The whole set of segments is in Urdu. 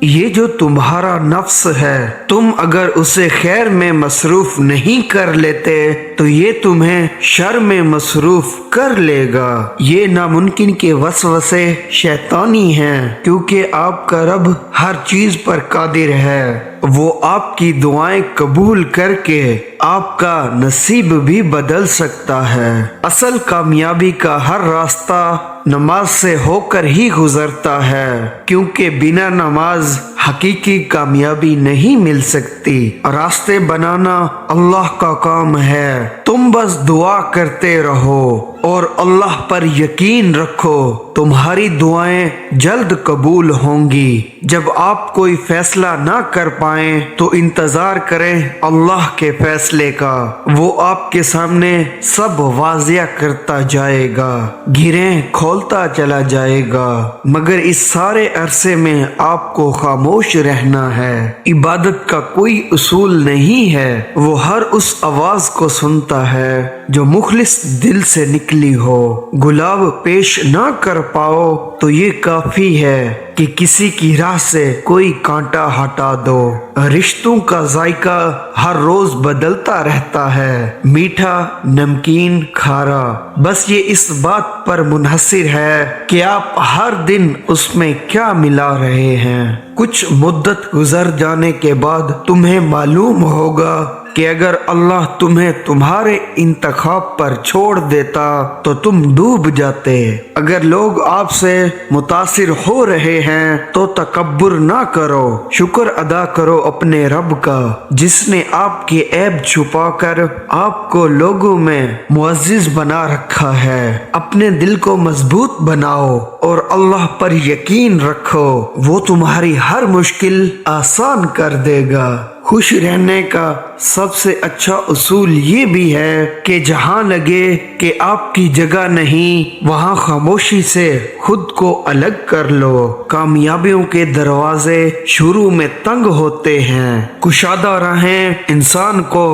یہ جو تمہارا نفس ہے، تم اگر اسے خیر میں مصروف نہیں کر لیتے تو یہ تمہیں شر میں مصروف کر لے گا۔ یہ ناممکن کے وسوسے شیطانی ہیں، کیونکہ آپ کا رب ہر چیز پر قادر ہے۔ وہ آپ کی دعائیں قبول کر کے آپ کا نصیب بھی بدل سکتا ہے۔ اصل کامیابی کا ہر راستہ نماز سے ہو کر ہی گزرتا ہے، کیونکہ بنا نماز حقیقی کامیابی نہیں مل سکتی۔ راستے بنانا اللہ کا کام ہے، تم بس دعا کرتے رہو اور اللہ پر یقین رکھو، تمہاری دعائیں جلد قبول ہوں گی۔ جب آپ کوئی فیصلہ نہ کر پائیں تو انتظار کریں اللہ کے فیصلے کا، وہ آپ کے سامنے سب واضح کرتا جائے گا، گھیریں کھولتا چلا جائے گا، مگر اس سارے عرصے میں آپ کو خاموش رہنا ہے۔ عبادت کا کوئی اصول نہیں ہے، وہ ہر اس آواز کو سنتا ہے جو مخلص دل سے نکلی ہو۔ گلاب پیش نہ کر پاؤ تو یہ کافی ہے کہ کسی کی راہ سے کوئی کانٹا ہٹا دو۔ رشتوں کا ذائقہ ہر روز بدلتا رہتا ہے، میٹھا، نمکین، کھارا، بس یہ اس بات پر منحصر ہے کہ آپ ہر دن اس میں کیا ملا رہے ہیں۔ کچھ مدت گزر جانے کے بعد تمہیں معلوم ہوگا کہ اگر اللہ تمہیں تمہارے انتخاب پر چھوڑ دیتا تو تم ڈوب جاتے۔ اگر لوگ آپ سے متاثر ہو رہے ہیں تو تکبر نہ کرو، شکر ادا کرو اپنے رب کا، جس نے آپ کے عیب چھپا کر آپ کو لوگوں میں معزز بنا رکھا ہے۔ اپنے دل کو مضبوط بناؤ اور اللہ پر یقین رکھو، وہ تمہاری ہر مشکل آسان کر دے گا۔ خوش رہنے کا سب سے اچھا اصول یہ بھی ہے کہ جہاں لگے کہ آپ کی جگہ نہیں، وہاں خاموشی سے خود کو الگ کر لو۔ کامیابیوں کے دروازے شروع میں تنگ ہوتے ہیں، کشادہ راہیں انسان کو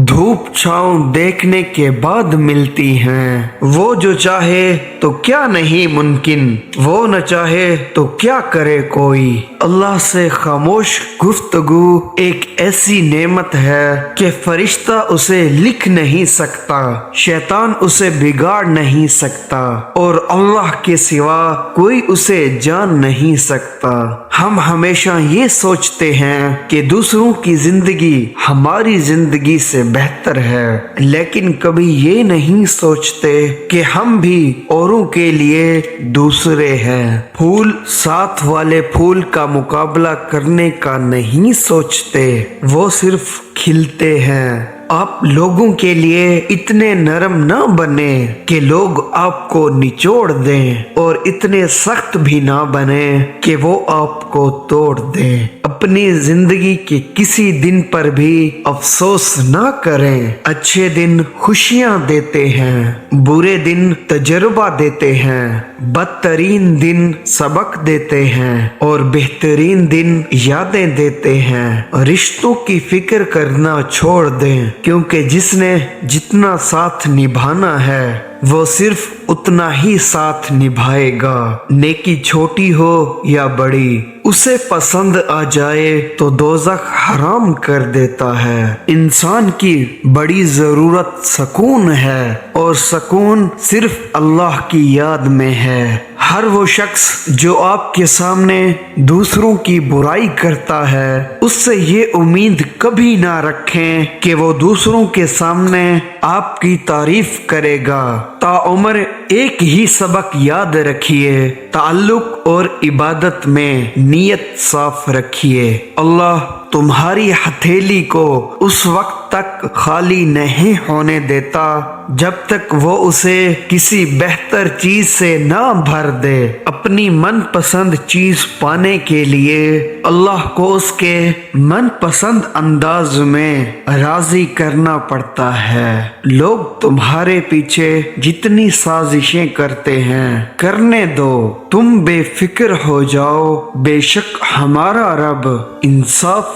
دھوپ چھاؤں دیکھنے کے بعد ملتی ہیں۔ وہ جو چاہے تو کیا نہیں ممکن، وہ نہ چاہے تو کیا کرے کوئی۔ اللہ سے خاموش گفتگو ایک ایسی نعمت ہے کہ فرشتہ اسے لکھ نہیں سکتا، شیطان اسے بگاڑ نہیں سکتا، اور اللہ کے سوا کوئی اسے جان نہیں سکتا۔ ہم ہمیشہ یہ سوچتے ہیں کہ دوسروں کی زندگی ہماری زندگی سے بہتر ہے، لیکن کبھی یہ نہیں سوچتے کہ ہم بھی اوروں کے لیے دوسرے ہیں۔ پھول ساتھ والے پھول کا مقابلہ کرنے کا نہیں سوچتے، وہ صرف کھلتے ہیں۔ آپ لوگوں کے لیے اتنے نرم نہ بنے کہ لوگ آپ کو نچوڑ دیں، اور اتنے سخت بھی نہ بنے کہ وہ آپ کو توڑ دیں۔ اپنی زندگی کے کسی دن پر بھی افسوس نہ کریں۔ اچھے دن خوشیاں دیتے ہیں، برے دن تجربہ دیتے ہیں، بدترین دن سبق دیتے ہیں، اور بہترین دن یادیں دیتے ہیں۔ رشتوں کی فکر کرنا چھوڑ دیں، کیونکہ جس نے جتنا ساتھ نبھانا ہے وہ صرف اتنا ہی ساتھ نبھائے گا۔ نیکی چھوٹی ہو یا بڑی، اسے پسند آ جائے تو دوزخ حرام کر دیتا ہے۔ انسان کی بڑی ضرورت سکون ہے، اور سکون صرف اللہ کی یاد میں ہے۔ ہر وہ شخص جو آپ کے سامنے دوسروں کی برائی کرتا ہے، اس سے یہ امید کبھی نہ رکھیں کہ وہ دوسروں کے سامنے آپ کی تعریف کرے گا۔ تعمر ایک ہی سبق یاد رکھیے، تعلق اور عبادت میں نیت صاف رکھیے۔ اللہ تمہاری ہتھیلی کو اس وقت تک خالی نہیں ہونے دیتا جب تک وہ اسے کسی بہتر چیز سے نہ بھر دے۔ اپنی من پسند چیز پانے کے لیے اللہ کو اس کے من پسند انداز میں راضی کرنا پڑتا ہے۔ لوگ تمہارے پیچھے جتنی سازشیں کرتے ہیں کرنے دو، تم بے فکر ہو جاؤ، بے شک ہمارا رب انصاف